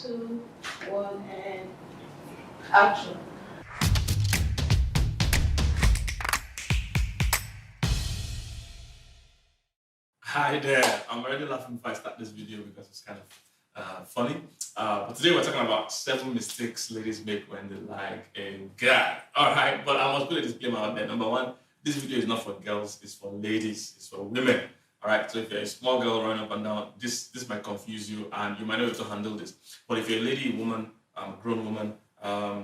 two, one, and action. Hi there. I'm already laughing before I start this video because it's kind of funny. But today we're talking about 7 mistakes ladies make when they like a guy. Alright, but I must put a disclaimer out there. Number one, this video is not for girls, it's for ladies, it's for women. Alright, so if you're a small girl running up and down, this might confuse you and you might not be able to handle this. But if you're a lady, woman, grown woman,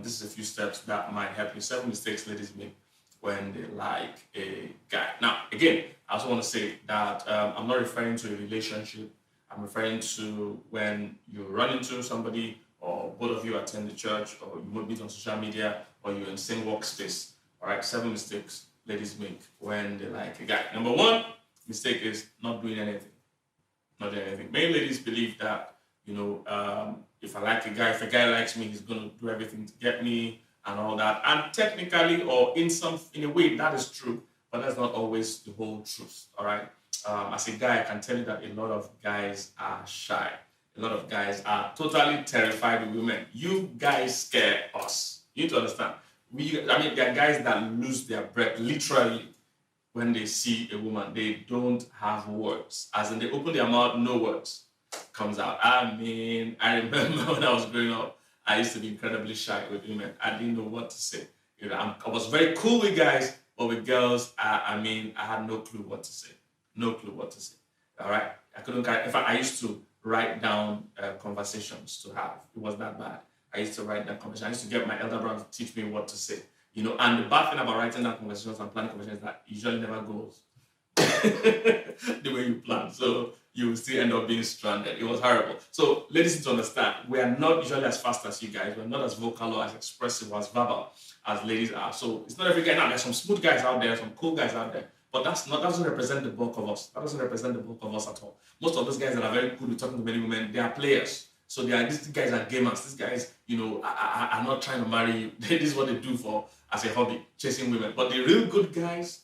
this is a few steps that might help you. 7 mistakes ladies make when they like a guy. Now, again, I also want to say that I'm not referring to a relationship. I'm referring to when you run into somebody or both of you attend the church or you meet on social media or you're in the same workspace. All right, 7 mistakes ladies make when they like a guy. Number 1 mistake is not doing anything. Not doing anything. Many ladies believe that, if I like a guy, if a guy likes me, he's going to do everything to get me and all that. And technically, or in a way, that is true, but that's not always the whole truth. All right. As a guy, I can tell you that a lot of guys are shy. A lot of guys are totally terrified of women. You guys scare us. You need to understand. There are guys that lose their breath literally when they see a woman. They don't have words. As in, they open their mouth, no words comes out. I remember when I was growing up, I used to be incredibly shy with women. I didn't know what to say. I was very cool with guys, but with girls, I had no clue what to say. No clue what to say. All right? I couldn't. In fact, I used to write down conversations to have. It was that bad. I used to write down conversations. I used to get my elder brother to teach me what to say. And the bad thing about writing down conversations and planning conversations is that it usually never goes the way you plan. So you will still end up being stranded. It was horrible. So ladies need to understand, we are not usually as fast as you guys. We're not as vocal or as expressive or as verbal as ladies are. So it's not every guy. Now there's some smooth guys out there, some cool guys out there, but that doesn't represent the bulk of us. That doesn't represent the bulk of us at all. Most of those guys that are very good with talking to many women, they are players. So these guys are gamers. These guys, are not trying to marry you. This is what they do as a hobby, chasing women. But the real good guys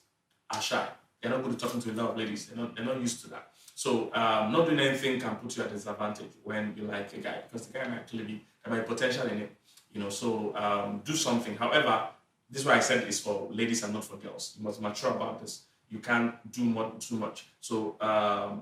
are shy. They're not good at talking to a lot of ladies. They're not used to that. So not doing anything can put you at a disadvantage when you like a guy, because the guy might actually there might be potential in it. So do something. However, this is why I said it's for ladies and not for girls. You must mature about this. You can't do too much. So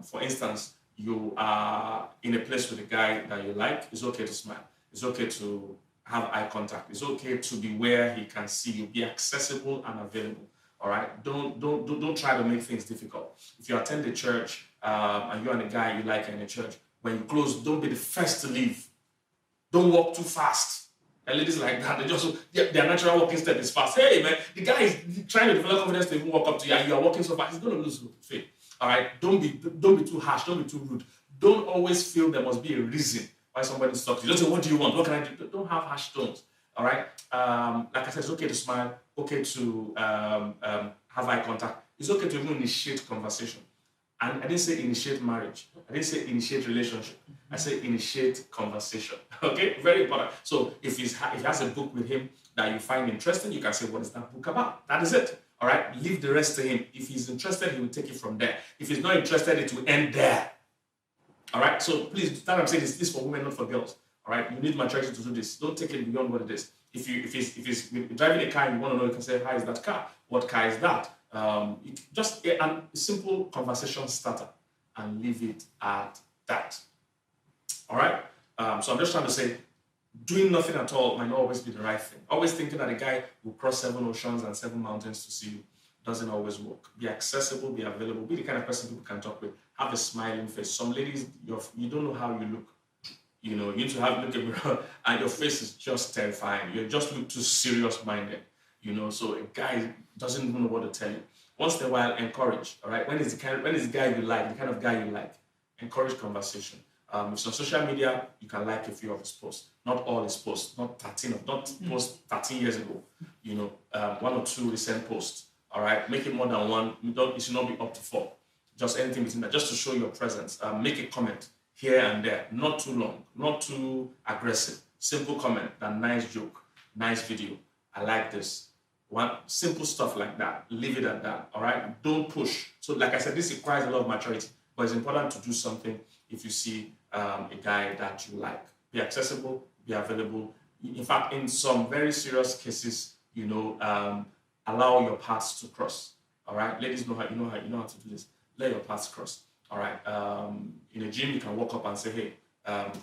for instance, you are in a place with a guy that you like. It's okay to smile. It's okay to have eye contact. It's okay to be where he can see you. Be accessible and available. All right. Don't try to make things difficult. If you attend the church and you're a guy you like in the church, when you close, don't be the first to leave. Don't walk too fast. And ladies like that, their natural walking step is fast. Hey man, the guy is trying to develop confidence to even walk up to you, and you are walking so fast, he's gonna lose faith. All right. Don't be too harsh. Don't be too rude. Don't always feel there must be a reason why somebody stops you. Don't say, what do you want? What can I do? Don't have harsh tones. All right. Like I said, it's okay to smile. Okay to have eye contact. It's okay to even initiate conversation. And I didn't say initiate marriage. I didn't say initiate relationship. I say initiate conversation. Okay, very important. So if he has a book with him that you find interesting, you can say, what is that book about? That is it. All right. Leave the rest to him. If he's interested, he will take it from there. If he's not interested, it will end there. All right. So please, that I'm saying is for women, not for girls. All right. You need maturity to do this. Don't take it beyond what it is. If he's driving a car and you want to know, you can say, how is that car? What car is that? Just a simple conversation starter and leave it at that. All right. So I'm just trying to say, doing nothing at all might not always be the right thing. Always thinking that a guy will cross 7 oceans and 7 mountains to see you doesn't always work. Be accessible, be available, be the kind of person people can talk with. Have a smiling face. Some ladies, you don't know how you look. You need to look at the mirror and your face is just terrifying. You just look too serious-minded. So a guy doesn't even know what to tell you. Once in a while, encourage. All right. When is the guy you like? The kind of guy you like. Encourage conversation. If it's on social media, you can like a few of his posts. Not all his posts. Not posts 13 years ago. 1 or 2 recent posts. All right. Make it more than 1. It should not be up to 4. Just anything between that, just to show your presence. Make a comment here and there. Not too long. Not too aggressive. Simple comment. That nice joke. Nice video. I like this. One simple stuff like that. Leave it at that. All right. Don't push. So, like I said, this requires a lot of maturity, but it's important to do something if you see a guy that you like. Be accessible, be available. In fact, in some very serious cases, allow your paths to cross. All right, ladies know how to do this. Let your paths cross. All right. In a gym, you can walk up and say, "Hey,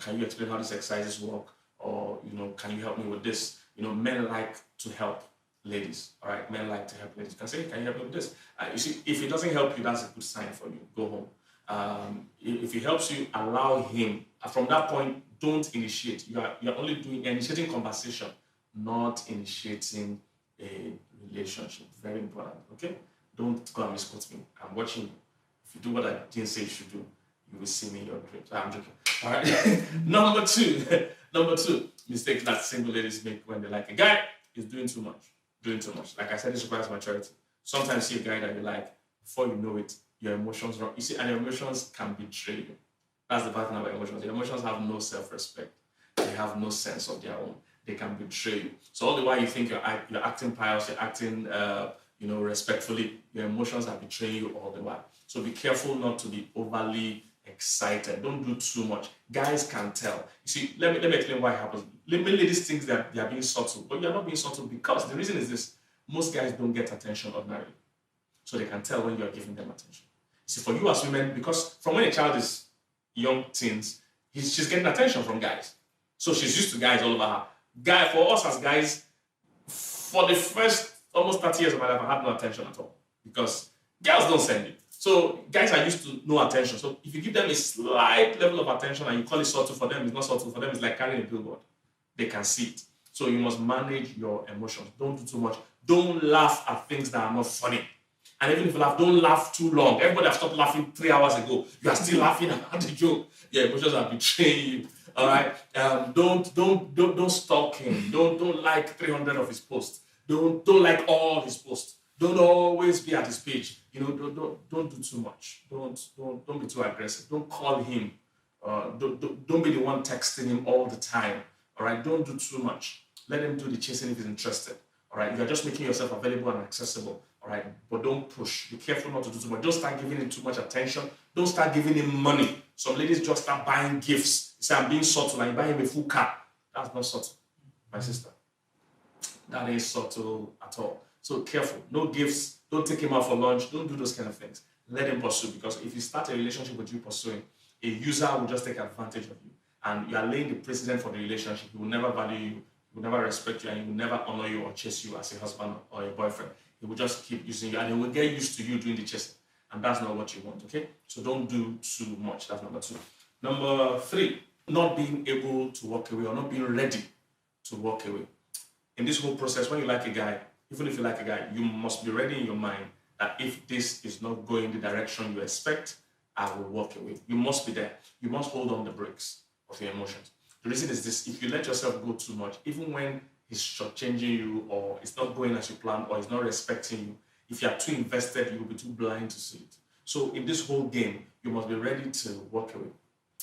can you explain how these exercises work?" Or can you help me with this? Men like to help ladies. All right, men like to help ladies. You can say, "Hey, can you help me with this?" You see, if it doesn't help you, that's a good sign for you. Go home. If he helps you, allow him. From that point, don't initiate. You're only initiating conversation, not initiating a relationship. Very important. Okay, don't go and misquote me. I'm watching you. If you do what I didn't say you should do, you will see me in your dreams. I'm joking. All right. Number two mistake that single ladies make when they like a guy is doing too much. Doing too much. Like I said, this requires maturity. Sometimes you see a guy that you like, before you know it, your emotions run. You see, and your emotions can betray you. That's the bad thing about emotions. Your emotions have no self-respect. They have no sense of their own. They can betray you. So all the while you think you're acting pious, you're acting respectfully, your emotions are betraying you all the while. So be careful not to be overly excited. Don't do too much. Guys can tell. You see, let me explain why it happens. Many ladies think that they are being subtle, but you're not being subtle because the reason is this: most guys don't get attention ordinarily. So they can tell when you're giving them attention. See, for you as women, because from when a child is young teens, she's getting attention from guys. So she's used to guys all over her. For us as guys, for the first almost 30 years of my life, I had no attention at all because girls don't send it. So guys are used to no attention. So if you give them a slight level of attention and you call it subtle, for them it's not subtle. For them it's like carrying a billboard. They can see it. So you must manage your emotions. Don't do too much. Don't laugh at things that are not funny. And even if you laugh, don't laugh too long. Everybody has stopped laughing 3 hours ago. You are still laughing at the joke. Your emotions are betraying you. All right. Don't stalk him. Don't like 300 of his posts. Don't like all his posts. Don't always be at his page. Don't do too much. Don't be too aggressive. Don't call him. Don't be the one texting him all the time. All right. Don't do too much. Let him do the chasing if he's interested. All right. You're just making yourself available and accessible. All right. But don't push. Be careful not to do too much. Don't start giving him too much attention. Don't start giving him money. Some ladies just start buying gifts. You say, "I'm being subtle," and you buy him a full car. That's not subtle, my sister. That ain't subtle at all. So careful. No gifts. Don't take him out for lunch. Don't do those kind of things. Let him pursue, because if you start a relationship with you pursuing, a user will just take advantage of you. And you are laying the precedent for the relationship. He will never value you. He will never respect you, and he will never honor you or chase you as a husband or a boyfriend. He will just keep using you, and he will get used to you doing the chasing. And that's not what you want, okay? So don't do too much. That's number two. Number three, not being able to walk away or not being ready to walk away. In this whole process, when you like a guy, even if you like a guy, you must be ready in your mind that if this is not going the direction you expect, I will walk away. You must be there. You must hold on the brakes of your emotions. The reason is this: if you let yourself go too much, even when he's shortchanging you, or it's not going as you planned, or he's not respecting you, if you are too invested, you will be too blind to see it. So in this whole game, you must be ready to walk away.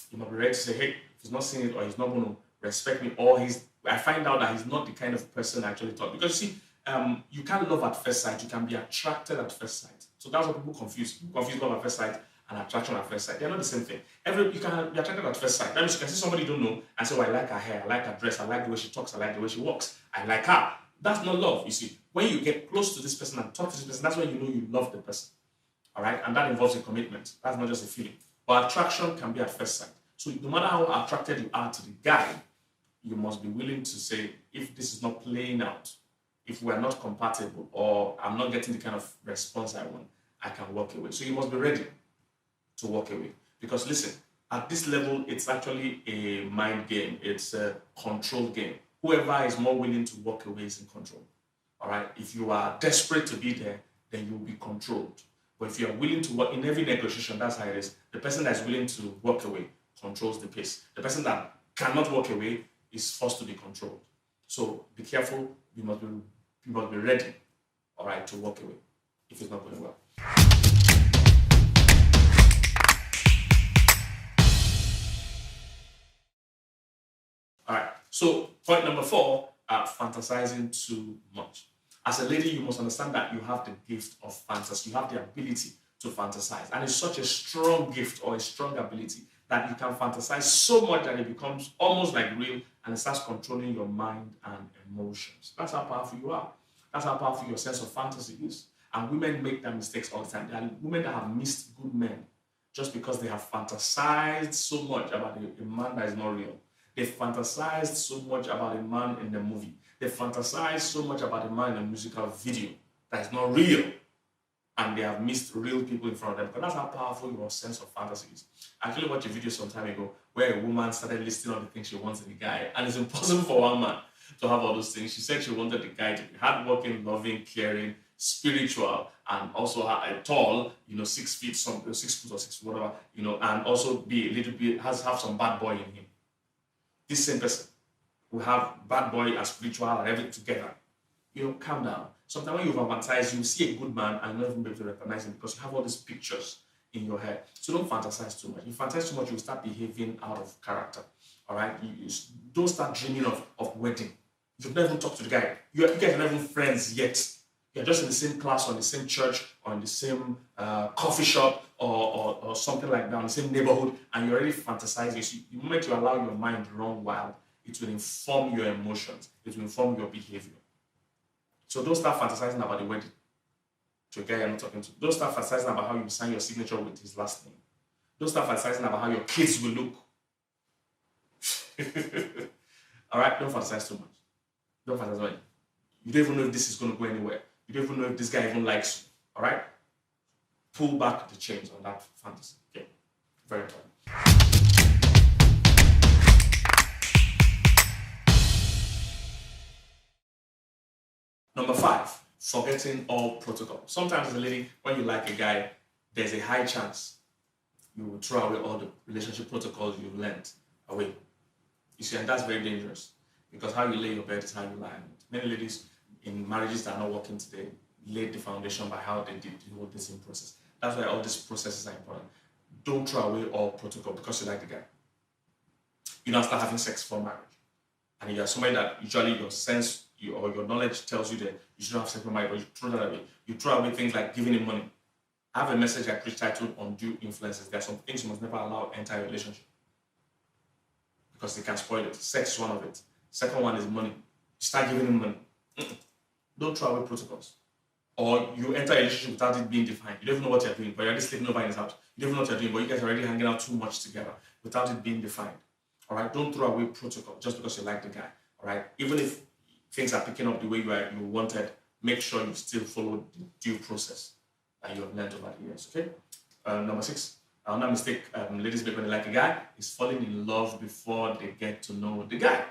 You must be ready to say, "Hey, if he's not seeing it, or he's not going to respect me, or I find out that he's not the kind of person I actually thought." Because you see, you can't love at first sight. You can be attracted at first sight. So that's what people confuse. People confuse love at first sight and attraction at first sight. They're not the same thing. You can be attracted at first sight. That means you can see somebody you don't know and say, "Oh, I like her hair, I like her dress, I like the way she talks, I like the way she walks, I like her." That's not love, you see. When you get close to this person and talk to this person, that's when you know you love the person. All right? And that involves a commitment. That's not just a feeling. But attraction can be at first sight. So no matter how attracted you are to the guy, you must be willing to say, if this is not playing out, if we are not compatible, or I'm not getting the kind of response I want, I can walk away. So you must be ready to walk away. Because listen, at this level, it's actually a mind game. It's a control game. Whoever is more willing to walk away is in control. All right? If you are desperate to be there, then you'll be controlled. But if you are willing to work in every negotiation, that's how it is. The person that's willing to walk away controls the pace. The person that cannot walk away is forced to be controlled. So be careful. You must be ready, all right, to walk away if it's not going well. All right. So point number 4, fantasizing too much. As a lady, you must understand that you have the gift of fantasy. You have the ability to fantasize. And it's such a strong gift or a strong ability that you can fantasize so much that it becomes almost like real and it starts controlling your mind and emotions. That's how powerful you are. That's how powerful your sense of fantasy is. And women make that mistakes all the time. There are women that have missed good men just because they have fantasized so much about a man that is not real. They fantasized so much about a man in the movie. They fantasized so much about a man in a musical video that is not real. And they have missed real people in front of them. Because that's how powerful your sense of fantasy is. I actually watched a video some time ago where a woman started listing all the things she wants in a guy. And it's impossible for one man to have all those things. She said she wanted the guy to be hardworking, loving, caring, spiritual, and also tall, 6 feet, 6 foot or 6 foot, whatever, and also be a little bit, have some bad boy in him. This same person will have bad boy and spiritual and everything together. Calm down. Sometimes when you fantasize, you see a good man and you're not even able to recognize him because you have all these pictures in your head. So don't fantasize too much. If you fantasize too much, you will start behaving out of character. All right? You don't start dreaming of wedding. You've never even talked to the guy. You guys are not even friends yet. You're just in the same class or in the same church or in the same coffee shop or something like that, in the same neighborhood, and you're already fantasizing. So the moment you allow your mind to run wild, it will inform your emotions. It will inform your behavior. So don't start fantasizing about the wedding to a guy you're not talking to. Don't start fantasizing about how you sign your signature with his last name. Don't start fantasizing about how your kids will look. All right? Don't fantasize too much. Don't fantasize about it. You don't even know if this is going to go anywhere. You don't even know if this guy even likes you. All right? Pull back the chains on that fantasy. Okay? Very important. Number 5, forgetting all protocol. Sometimes as a lady, when you like a guy, there's a high chance you will throw away all the relationship protocols you've learned away. You see, and that's very dangerous because how you lay your bed is how you lie on it. Many ladies in marriages that are not working today laid the foundation by how they did the whole dating process. That's why all these processes are important. Don't throw away all protocol because you like the guy. You don't start having sex for marriage. And you're somebody that usually your sense or your knowledge tells you that you shouldn't have sex for marriage, but you throw that away. You throw away things like giving him money. I have a message I preach titled Undue Influences. There are some things you must never allow enter your relationship because they can spoil it. Sex is one of it. Second one is money. You start giving him money. Don't throw away protocols. Or you enter a relationship without it being defined. You don't even know what you're doing, but you're already sleeping over in his house. You don't even know what you're doing, but you guys are already hanging out too much together without it being defined. All right? Don't throw away protocol just because you like the guy. All right? Even if things are picking up the way you wanted, make sure you still follow the due process that you have learned over the years. Okay? Number 6. Another mistake ladies make when they like a guy is falling in love before they get to know the guy.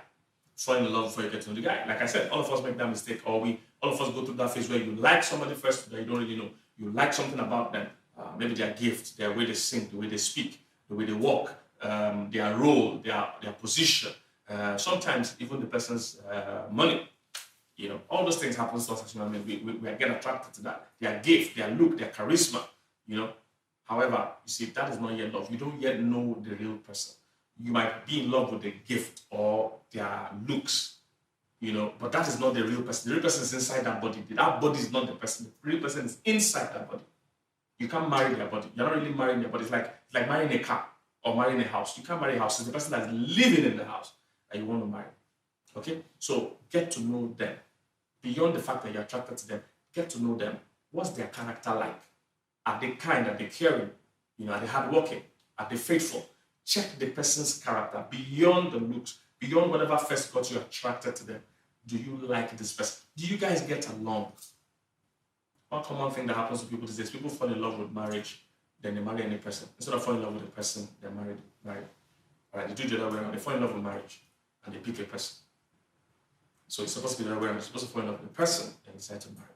Falling in love before you get to know the guy. Like I said, all of us make that mistake, or all of us go through that phase where you like somebody first that you don't really know. You like something about them, maybe their gift, their way they sing, the way they speak, the way they walk, their role, their position, sometimes even the person's money. All those things happen to us as human beings. We get attracted to that. Their gift, their look, their charisma, However, you see, that is not yet love. You don't yet know the real person. You might be in love with the gift or their looks, but that is not the real person. The real person is inside that body. That body is not the person. The real person is inside that body. You can't marry their body. You're not really marrying their body. It's like marrying a car or marrying a house. You can't marry a house. It's the person that's living in the house that you want to marry. Okay? So get to know them. Beyond the fact that you're attracted to them, get to know them. What's their character like? Are they kind? Are they caring? Are they hardworking? Are they faithful? Check the person's character beyond the looks, beyond whatever first got you attracted to them. Do you like this person? Do you guys get along? One common thing that happens to people these days, people fall in love with marriage, then they marry any person. Instead of falling in love with a person, they're married. All right, they do the other way around. They fall in love with marriage, and they pick a person. So it's supposed to be the other way around. You're supposed to fall in love with a person and decide to marry.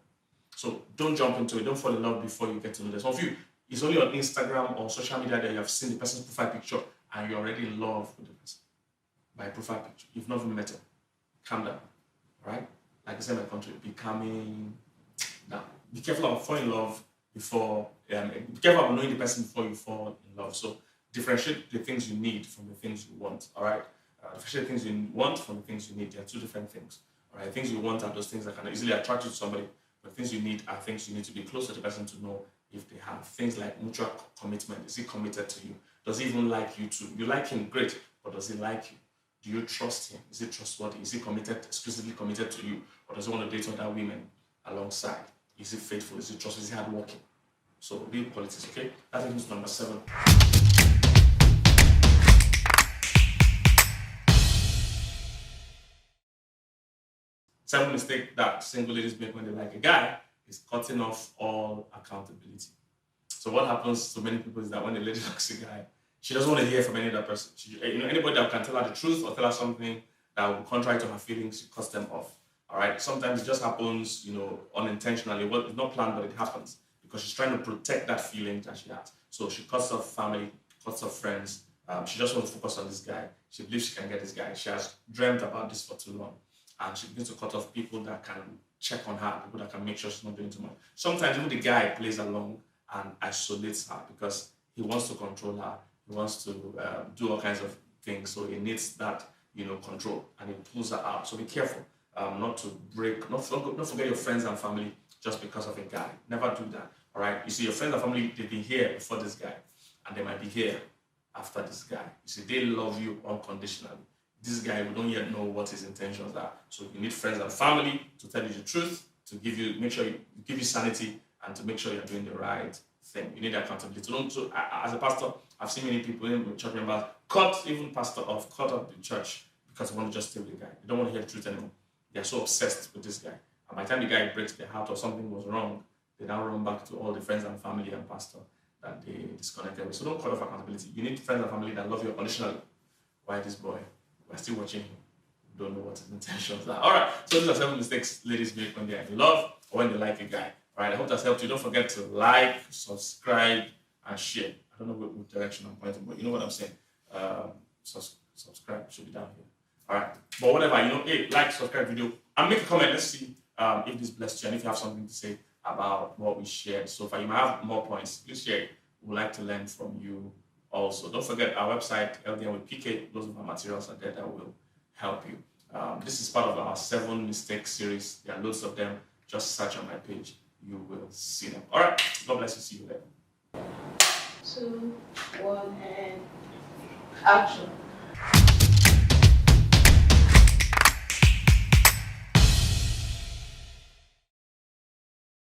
So don't jump into it. Don't fall in love before you get to know them. Some of you, it's only on Instagram or social media that you have seen the person's profile picture and you're already in love with the person by profile picture. You've not even met him. Calm down. All right? Like I said in my country, be calming down. Be careful of falling in love before, be careful of knowing the person before you fall in love. So differentiate the things you need from the things you want. All right? Differentiate the things you want from the things you need. They are two different things. All right? Things you want are those things that can easily attract you to somebody. But things you need are things you need to be close to the person to know if they have. Things like mutual commitment. Is he committed to you? Does he even like you too? You like him, great, but does he like you? Do you trust him? Is he trustworthy? Is he committed, exclusively committed to you? Or does he want to date other women alongside? Is he faithful? Is he trustworthy? Is he hardworking? So real qualities, okay? That is number 7. 7 mistake that single ladies make when they like a guy is cutting off all accountability. So what happens to many people is that when a lady likes a guy, she doesn't want to hear from any other person. Anybody that can tell her the truth or tell her something that will be contrary to her feelings, she cuts them off. All right. Sometimes it just happens, unintentionally. Well, it's not planned, but it happens because she's trying to protect that feeling that she has. So she cuts off family, cuts off friends. She just wants to focus on this guy. She believes she can get this guy. She has dreamt about this for too long. And she begins to cut off people that can check on her, people that can make sure she's not doing too much. Sometimes even the guy plays along and isolates her because he wants to control her. He wants to do all kinds of things. So he needs that, control, and he pulls her out. So be careful not to break, not forget your friends and family just because of a guy. Never do that. All right. You see, your friends and family, they've been here before this guy, and they might be here after this guy. You see, they love you unconditionally. This guy, we don't yet know what his intentions are. So you need friends and family to tell you the truth, to make sure you give you sanity, and to make sure you're doing the right thing. You need accountability. So as a pastor, I've seen many people, church members, cut off the church because they want to just stay with the guy. They don't want to hear the truth anymore. They're so obsessed with this guy. And by the time the guy breaks their heart or something was wrong, they now run back to all the friends and family and pastor that they disconnected with. So don't cut off accountability. You need friends and family that love you unconditionally. Why this boy? We're still watching him. We don't know what his intentions are. All right. So these are 7 mistakes ladies make when they're in love or when they like a guy. All right. I hope that's helped you. Don't forget to like, subscribe, and share. I don't know what direction I'm pointing, but you know what I'm saying. Subscribe should be down here. All right. But whatever, hey, like, subscribe video, and make a comment. Let's see if this blessed you and if you have something to say about what we shared so far. You might have more points. Please share it. We'd like to learn from you also. Don't forget our website, Ldmwithpk. Loads of our materials are there that will help you. This is part of our 7 mistakes series. There are loads of them. Just search on my page. You will see them. All right. God bless you. See you there. 2, 1, and action.